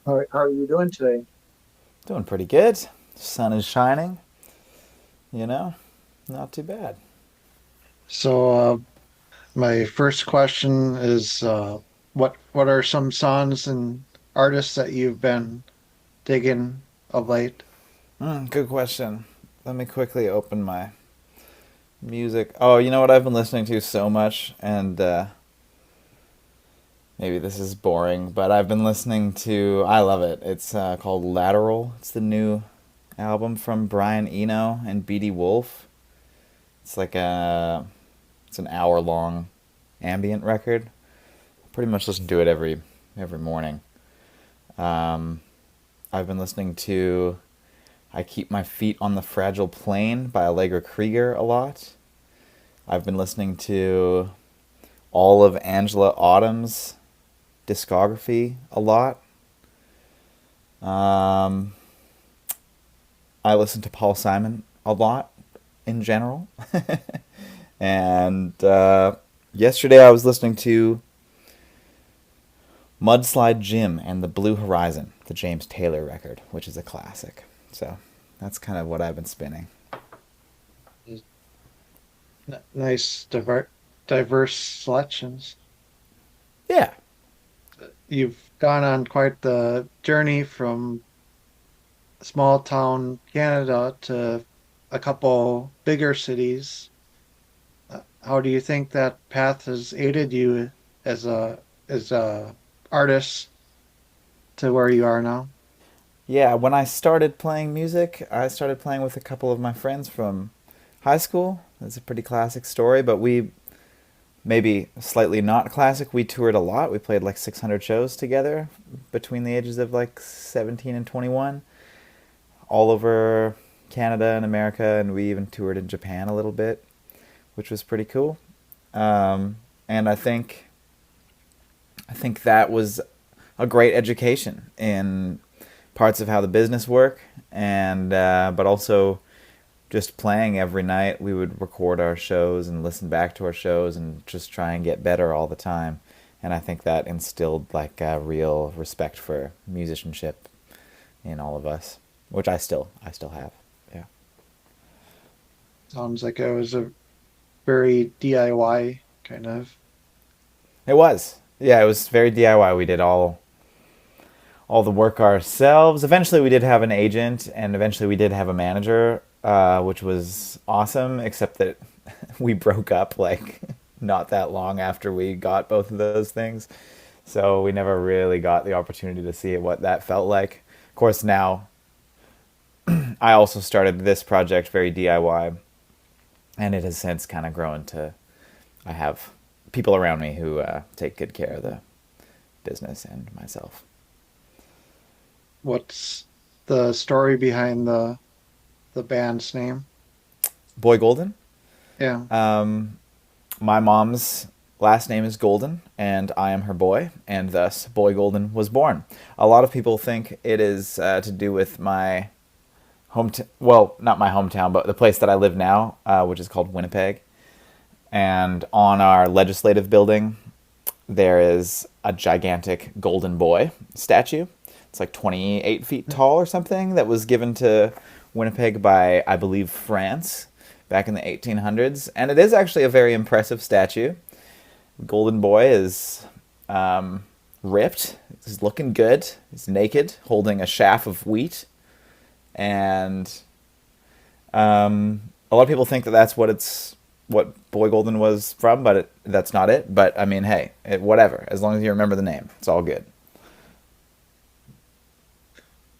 How are you doing today? Doing pretty good. Sun is shining, you know, not too bad. So, my first question is, what are some songs and artists that you've been digging of late? Good question. Let me quickly open my music. Oh, you know what I've been listening to so much, and maybe this is boring, but I've been listening to. I love it. It's called Lateral. It's the new album from Brian Eno and BD Wolf. It's like it's an hour long ambient record. Pretty much listen to it every morning. Um, I've been listening to I Keep My Feet on the Fragile Plane by Allegra Krieger a lot. I've been listening to all of Angela Autumn's discography a lot. Um, I listen to Paul Simon a lot in general. And yesterday I was listening to Mudslide Jim and the Blue Horizon, the James Taylor record, which is a classic. So that's kind of what I've been spinning. Nice, diverse selections. Yeah. You've gone on quite the journey from small town Canada to a couple bigger cities. How do you think that path has aided you as a artist to where you are now? Yeah, when I started playing music, I started playing with a couple of my friends from high school. That's a pretty classic story, but we maybe slightly not classic. We toured a lot. We played like 600 shows together between the ages of like 17 and 21, all over Canada and America, and we even toured in Japan a little bit, which was pretty cool. And I think that was a great education in parts of how the business work, and but also just playing every night. We would record our shows and listen back to our shows and just try and get better all the time. And I think that instilled like a real respect for musicianship in all of us, which I still have. Yeah, Sounds like it was a very DIY kind of. it was. Yeah, it was very DIY. We did all the work ourselves. Eventually, we did have an agent, and eventually, we did have a manager, which was awesome. Except that we broke up like not that long after we got both of those things, so we never really got the opportunity to see what that felt like. Of course, now I also started this project very DIY, and it has since kind of grown to I have people around me who take good care of the business and myself. What's the story behind the band's name? Boy Golden. Yeah. My mom's last name is Golden, and I am her boy, and thus Boy Golden was born. A lot of people think it is to do with my hometown. Well, not my hometown, but the place that I live now, which is called Winnipeg. And on our legislative building, there is a gigantic golden boy statue. It's like 28 feet tall or something that was given to Winnipeg by, I believe, France back in the 1800s. And it is actually a very impressive statue. Golden Boy is ripped. He's looking good. He's naked, holding a chaff of wheat. And a lot of people think that that's what Boy Golden was from, but that's not it. But I mean, hey, whatever. As long as you remember the name, it's all good.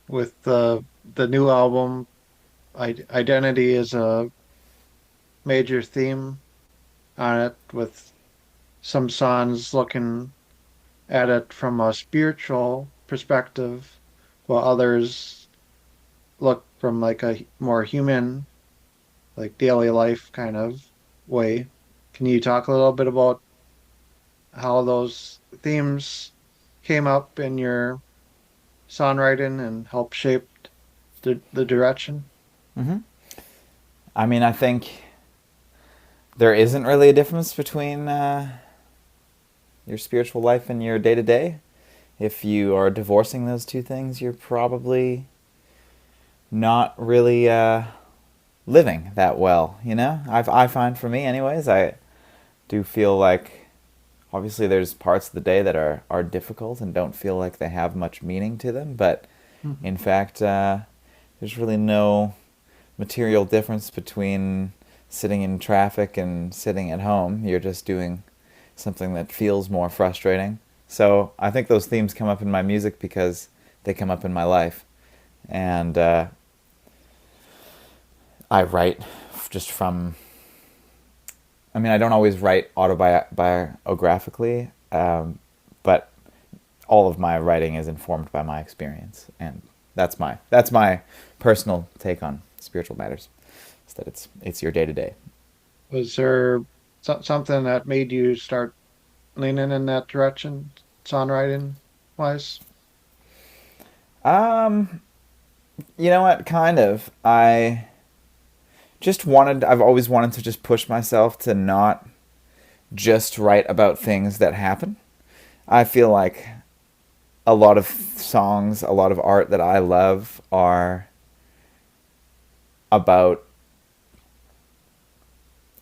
With the new album, identity is a major theme on it, with some songs looking at it from a spiritual perspective, while others look from like a more human, like daily life kind of way. Can you talk a little bit about how those themes came up in your songwriting and helped shape the direction? I mean, I think there isn't really a difference between your spiritual life and your day to day. if you are divorcing those two things, you're probably not really living that well. I find for me, anyways, I do feel like obviously there's parts of the day that are difficult and don't feel like they have much meaning to them, but Mhm. in fact, there's really no material difference between sitting in traffic and sitting at home. You're just doing something that feels more frustrating. So I think those themes come up in my music because they come up in my life. And I write just from. I mean, I don't always write autobiographically, but all of my writing is informed by my experience, and that's my personal take on spiritual matters. Is that it's your day to day. Was there something that made you start leaning in that direction, songwriting wise? Um, you know what? Kind of. I've always wanted to just push myself to not just write about things that happen. I feel like a lot of songs, a lot of art that I love are about,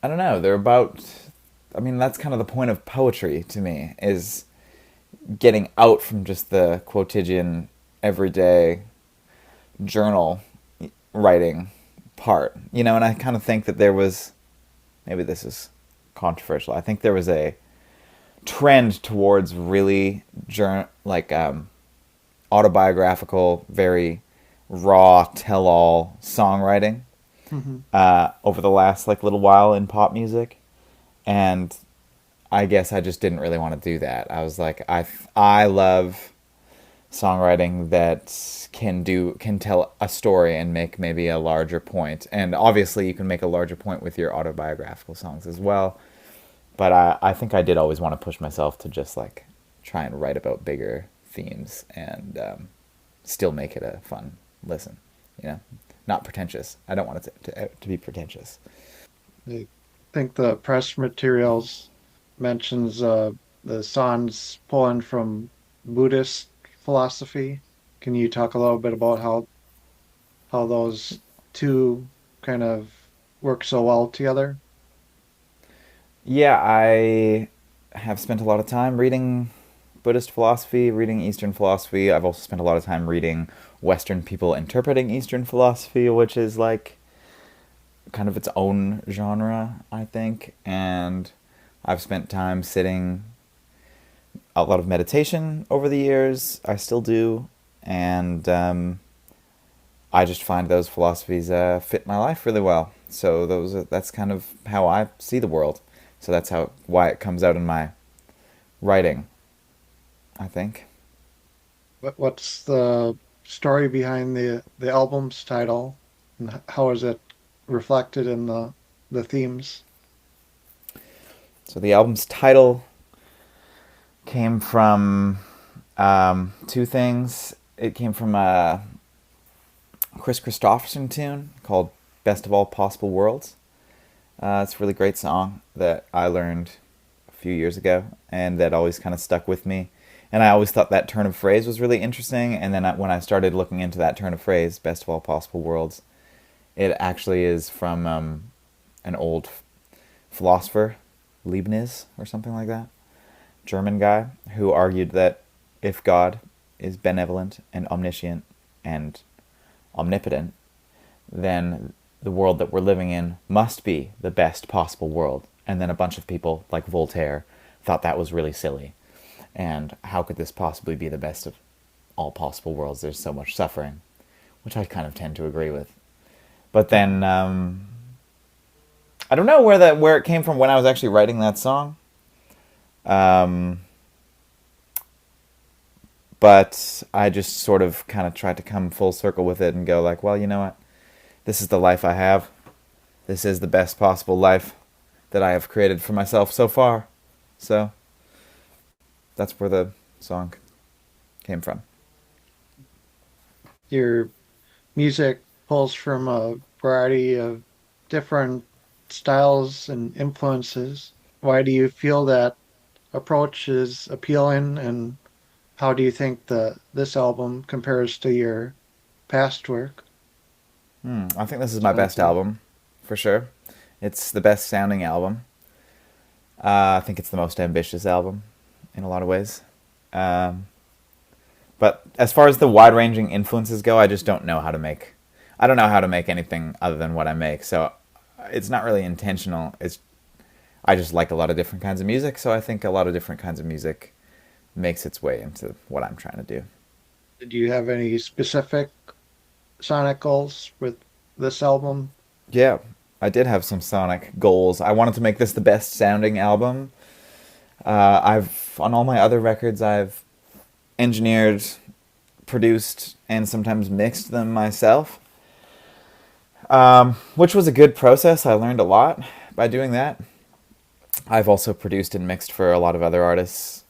I don't know, they're about, I mean, that's kind of the point of poetry to me, is getting out from just the quotidian, everyday journal writing part. And I kind of think that there was, maybe this is controversial, I think there was a trend towards really autobiographical, very raw, tell-all songwriting Hmm. over the last little while in pop music, and I guess I just didn't really want to do that. I was like, I love songwriting that can tell a story and make maybe a larger point. And obviously, you can make a larger point with your autobiographical songs as well. But I think I did always want to push myself to just try and write about bigger themes and still make it a fun listen. You know, Not pretentious. I don't want it to be pretentious. I think the press materials mentions the songs pulling from Buddhist philosophy. Can you talk a little bit about how those two kind of work so well together? Yeah, I have spent a lot of time reading Buddhist philosophy, reading Eastern philosophy. I've also spent a lot of time reading Western people interpreting Eastern philosophy, which is kind of its own genre, I think. And I've spent time sitting a lot of meditation over the years. I still do. And I just find those philosophies fit my life really well. So that's kind of how I see the world. So that's why it comes out in my writing, I think. What's the story behind the album's title, and how is it reflected in the themes? So the album's title came from two things. It came from a Chris Christopherson tune called "Best of All Possible Worlds." It's a really great song that I learned a few years ago, and that always kind of stuck with me. And I always thought that turn of phrase was really interesting. And then when I started looking into that turn of phrase, "Best of All Possible Worlds," it actually is from an old philosopher, Leibniz or something like that, German guy, who argued that if God is benevolent and omniscient and omnipotent, then the world that we're living in must be the best possible world. And then a bunch of people, like Voltaire, thought that was really silly. And how could this possibly be the best of all possible worlds? There's so much suffering, which I kind of tend to agree with. But then I don't know where it came from when I was actually writing that song. Um, but I just sort of kind of tried to come full circle with it and go well, you know what? This is the life I have. This is the best possible life that I have created for myself so far. So that's where the song came from. Your music pulls from a variety of different styles and influences. Why do you feel that approach is appealing, and how do you think the this album compares to your past work? I think this is my best Sonically. album, for sure. It's the best sounding album. I think it's the most ambitious album in a lot of ways. Um, but as far as the wide ranging influences go, I just don't know how to make. I don't know how to make anything other than what I make. So it's not really intentional. It's I just like a lot of different kinds of music. So I think a lot of different kinds of music makes its way into what I'm trying to do. Did you have any specific sonic goals with this album? Yeah, I did have some sonic goals. I wanted to make this the best sounding album. I've on all my other records, I've engineered, produced, and sometimes mixed them myself, which was a good process. I learned a lot by doing that. I've also produced and mixed for a lot of other artists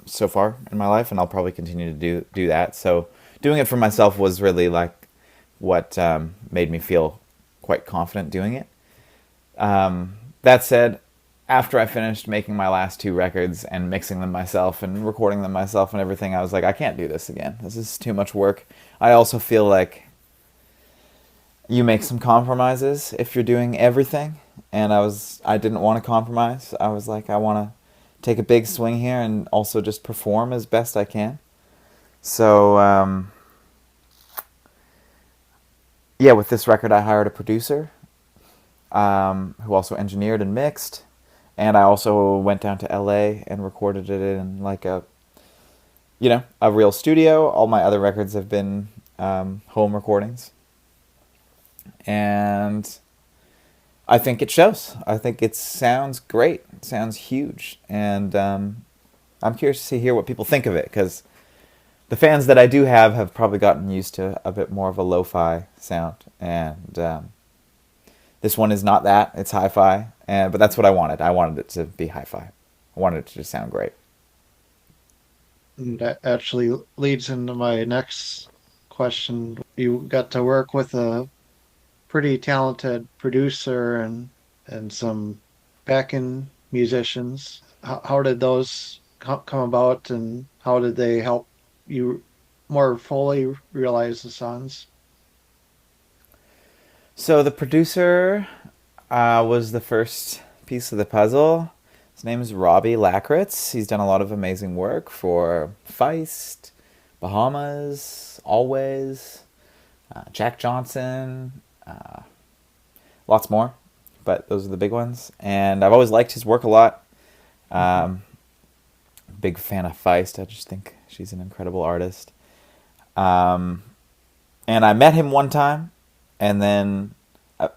so far in my life, and I'll probably continue to do that. So doing it for myself was really like what made me feel quite confident doing it. That said, after I finished making my last two records and mixing them myself and recording them myself and everything, I was like, I can't do this again. This is too much work. I also feel like you make some compromises if you're doing everything, and I didn't want to compromise. I was like, I want to take a big swing here and also just perform as best I can. So yeah, with this record, I hired a producer who also engineered and mixed. And I also went down to LA and recorded it in like a real studio. All my other records have been home recordings. And I think it shows. I think it sounds great. It sounds huge. And I'm curious to hear what people think of it, because the fans that I do have probably gotten used to a bit more of a lo-fi sound. And this one is not that. It's hi-fi, but that's what I wanted. I wanted it to be hi-fi. I wanted it to just sound great. And that actually leads into my next question. You got to work with a pretty talented producer and some backing musicians. How did those come about, and how did they help you more fully realize the songs? So the producer was the first piece of the puzzle. His name is Robbie Lakritz. He's done a lot of amazing work for Feist, Bahamas, Always, Jack Johnson, lots more, but those are the big ones. And I've always liked his work a lot. Um, Big fan of Feist. I just think she's an incredible artist. Um, and I met him one time, and then uh,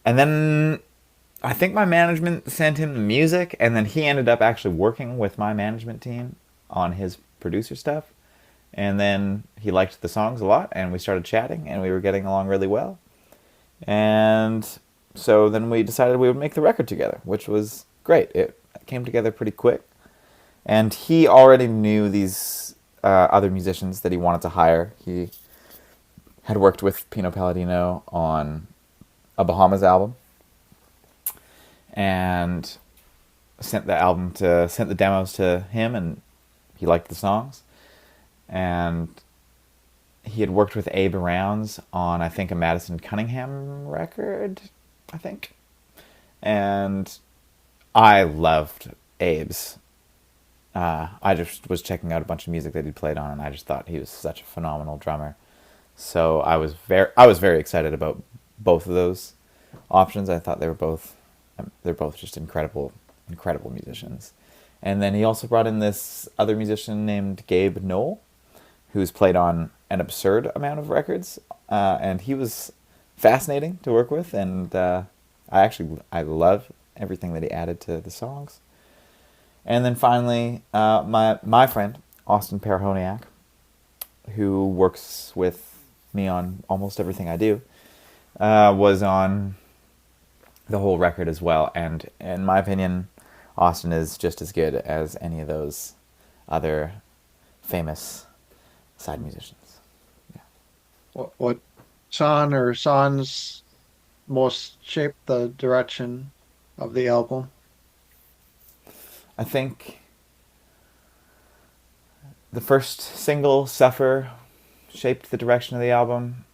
and then I think my management sent him the music, and then he ended up actually working with my management team on his producer stuff. And then he liked the songs a lot, and we started chatting, and we were getting along really well. And so then we decided we would make the record together, which was great. It came together pretty quick. And he already knew these other musicians that he wanted to hire. He had worked with Pino Palladino on a Bahamas album, and sent the demos to him, and he liked the songs. And he had worked with Abe Rounds on, I think, a Madison Cunningham record, I think. And I loved Abe's. I just was checking out a bunch of music that he'd played on, and I just thought he was such a phenomenal drummer. So I was very excited about both of those options. I thought they're both just incredible musicians. And then he also brought in this other musician named Gabe Knoll, who's played on an absurd amount of records, and he was fascinating to work with. And I love everything that he added to the songs. And then finally, my friend Austin Perhoniak, who works with me on almost everything I do, was on the whole record as well. And in my opinion, Austin is just as good as any of those other famous side musicians. Yeah. What song or songs most shaped the direction of the album? I think the first single, Suffer, shaped the direction of the album.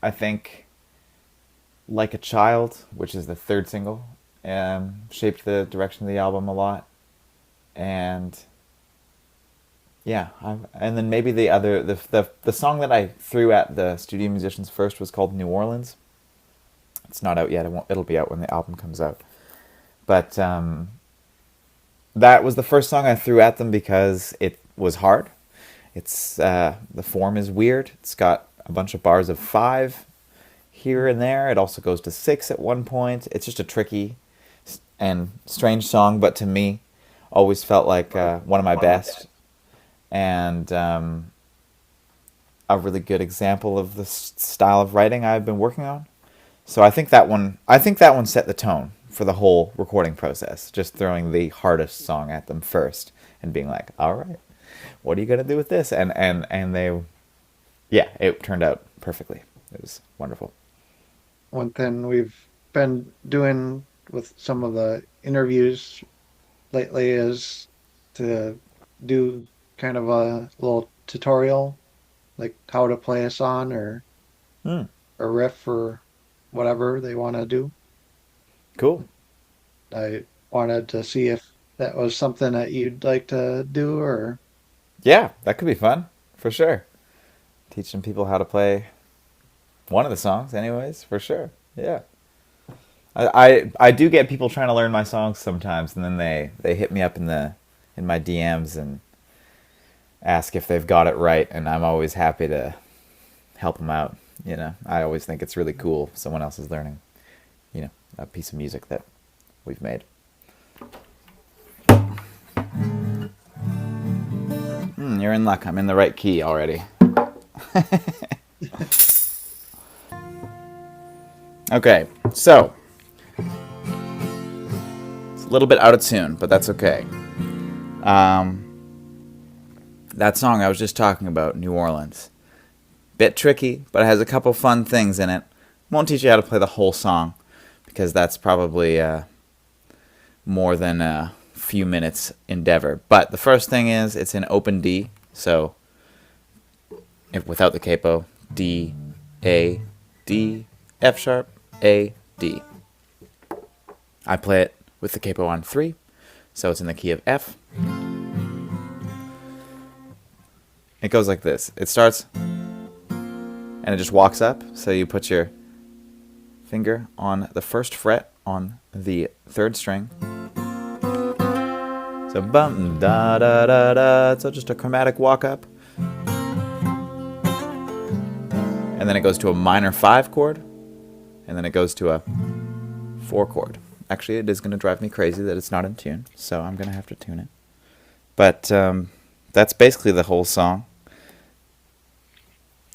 I think Like a Child, which is the third single, shaped the direction of the album a lot. And yeah, and then maybe the song that I threw at the studio musicians first was called New Orleans. It's not out yet. It'll be out when the album comes out. But that was the first song I threw at them because it was hard. It's the form is weird. It's got a bunch of bars of 5 here and there. It also goes to 6 at one point. It's just a tricky and strange song, but to me, always felt like one of my best, and a really good example of the style of writing I've been working on. So I think that one set the tone for the whole recording process. Just throwing the hardest song at them first and being like, "All right, what are you gonna do with this?" And they, yeah, it turned out perfectly. It was wonderful. One thing we've been doing with some of the interviews lately is to do kind of a little tutorial, like how to play a song or Hmm. a riff or whatever they want to do. Cool. I wanted to see if that was something that you'd like to do, or Yeah, that could be fun for sure. Teaching people how to play one of the songs, anyways, for sure. Yeah. I do get people trying to learn my songs sometimes, and then they hit me up in my DMs and ask if they've got it right, and I'm always happy to help them out. I always think it's really cool if someone else is learning, a piece of music that we've made. You're in luck. I'm in the right key already. Okay, so it's a little bit out of tune, but that's okay. That song I was just talking about, New Orleans, bit tricky, but it has a couple fun things in it. Won't teach you how to play the whole song because that's probably more than a few minutes endeavor. But the first thing is it's in open D, so without the capo, D, A, D, F sharp, A, D. I play it with the capo on 3, so it's in the key of F. It goes like this. It starts, and it just walks up, so you put your finger on the first fret on the 3rd string. So bum da da da da. So just a chromatic walk up. And then it goes to a minor 5 chord. And then it goes to a 4 chord. Actually, it is going to drive me crazy that it's not in tune, so I'm going to have to tune it. But that's basically the whole song.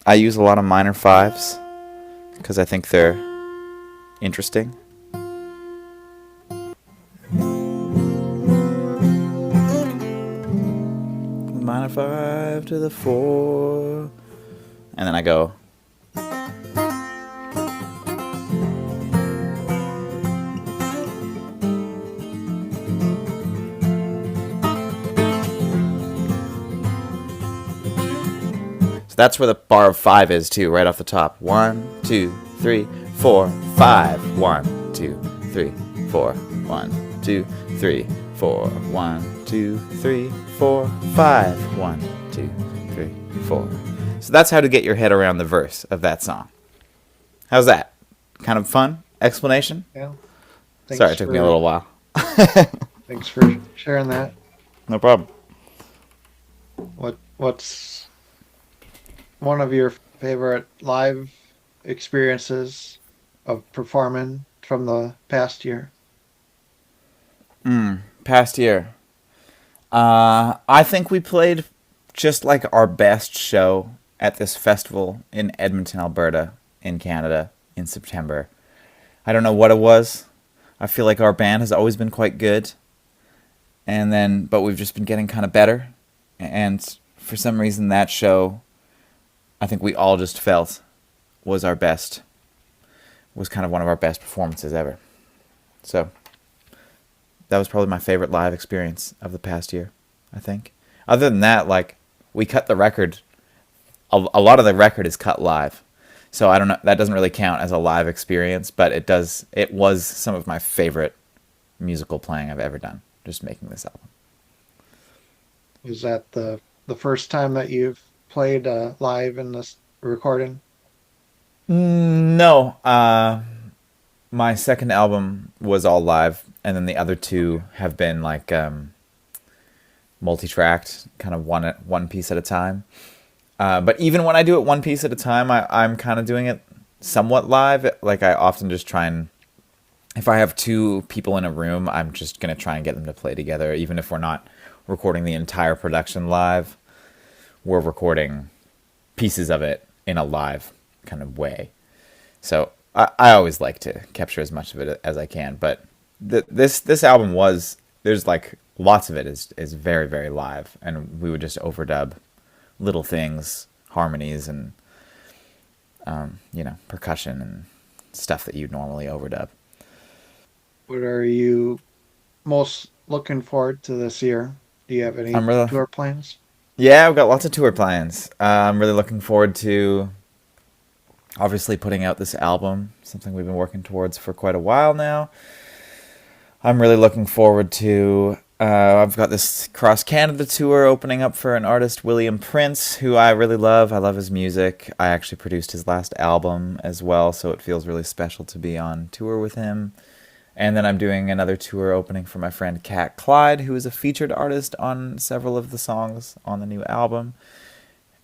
I use a lot of minor 5s because I think they're interesting. Minor 5 to the 4. And then I go. That's where the bar of 5 is too, right off the top. 1, 2, 3, 4, 5. 1, 2, 3, 4. 1, 2, 3, 4. 1, 2, 3, 4, 5. 1, 2, 3, 4. So that's how to get your head around the verse of that song. How's that? Kind of fun explanation? yeah. Sorry, it took me a little while. Thanks for sharing that. No problem. What's one of your favorite live experiences of performing from the past year? Past year. I think we played just like our best show at this festival in Edmonton, Alberta, in Canada, in September. I don't know what it was. I feel like our band has always been quite good. But we've just been getting kind of better. And for some reason, that show, I think we all just felt was kind of one of our best performances ever. So that was probably my favorite live experience of the past year, I think. Other than that, like, we cut the record. A lot of the record is cut live, so I don't know. That doesn't really count as a live experience, but it does. It was some of my favorite musical playing I've ever done. Just making this album. Was that the first time that you've played live in this recording? No, my second album was all live, and then the other two have been like multi-tracked, kind of one piece at a time. But even when I do it one piece at a time, I'm kind of doing it somewhat live. Like I often just try and, if I have two people in a room, I'm just gonna try and get them to play together, even if we're not recording the entire production live. We're recording pieces of it in a live kind of way. So I always like to capture as much of it as I can. But this album was, there's like lots of it is very, very live, and we would just overdub little things, harmonies, and percussion and stuff that you'd normally overdub. What are you most looking forward to this year? Do you have any I'm really tour plans? Yeah, I've got lots of tour plans. I'm really looking forward to obviously putting out this album, something we've been working towards for quite a while now. I'm really looking forward to, I've got this cross Canada tour opening up for an artist, William Prince, who I really love. I love his music. I actually produced his last album as well, so it feels really special to be on tour with him. And then I'm doing another tour opening for my friend Kat Clyde, who is a featured artist on several of the songs on the new album.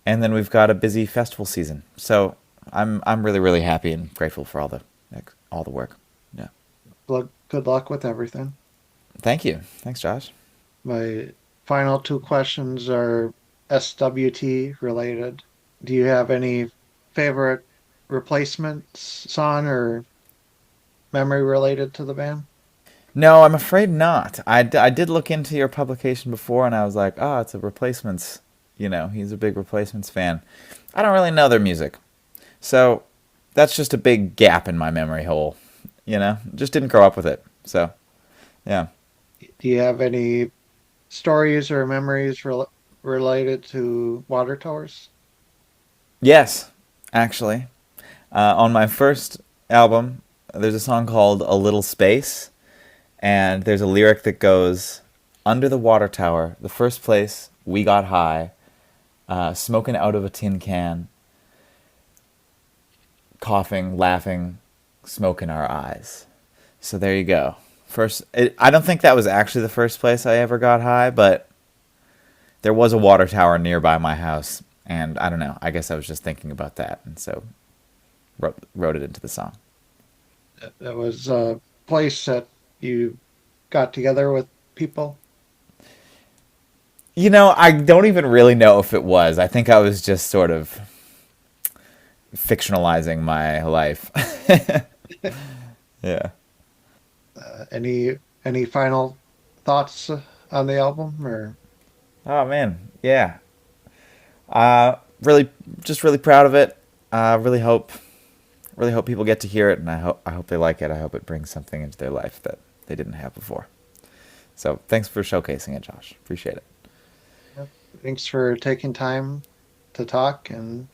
And then we've got a busy festival season. So I'm really, really happy and grateful for all the work. Yeah. Good luck with everything. Thank you. Thanks, Josh. My final two questions are SWT related. Do you have any favorite replacements song or memory related to the band? No, I'm afraid not. I did look into your publication before, and I was like, oh, it's a Replacements. He's a big Replacements fan. I don't really know their music. So that's just a big gap in my memory hole. Just didn't grow up with it. So, yeah. Do you have any stories or memories related to water towers? Yes, actually. On my first album, there's a song called A Little Space, and there's a lyric that goes, "Under the water tower, the first place we got high, smoking out of a tin can, coughing, laughing, smoke in our eyes." So there you go. I don't think that was actually the first place I ever got high, but there was a water tower nearby my house, and I don't know. I guess I was just thinking about that, and so wrote it into the song. That was a place that you got together with people. I don't even really know if it was. I think I was just sort of fictionalizing my life. Yeah. Any final thoughts on the album or? Oh man, yeah. Really, just really proud of it. Really hope people get to hear it, and I hope they like it. I hope it brings something into their life that they didn't have before. So thanks for showcasing it, Josh. Appreciate it. Yep. Thanks for taking time to talk, and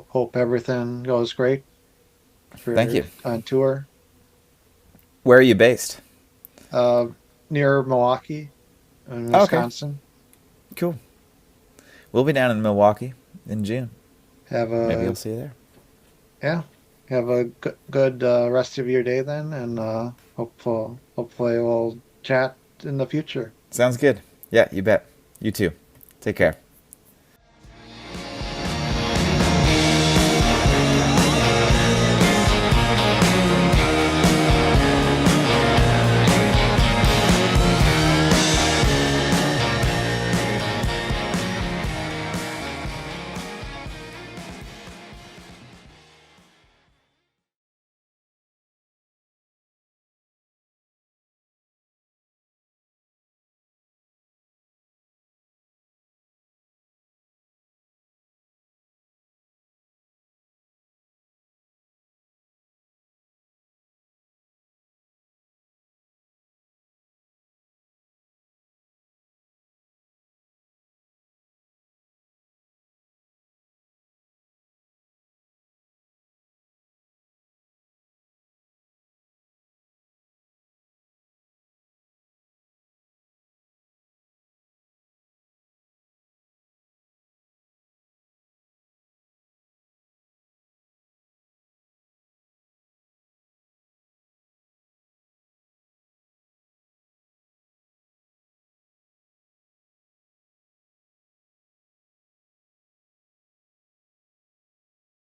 hope everything goes great Thank for you. on tour. Where are you based? Uh, Near Milwaukee in Oh, okay, Wisconsin. cool. We'll be down in Milwaukee in June. Have Maybe a I'll see you there. Yeah, have a good rest of your day then, and hopefully we'll chat in the future. Sounds good. Yeah, you bet. You too. Take care.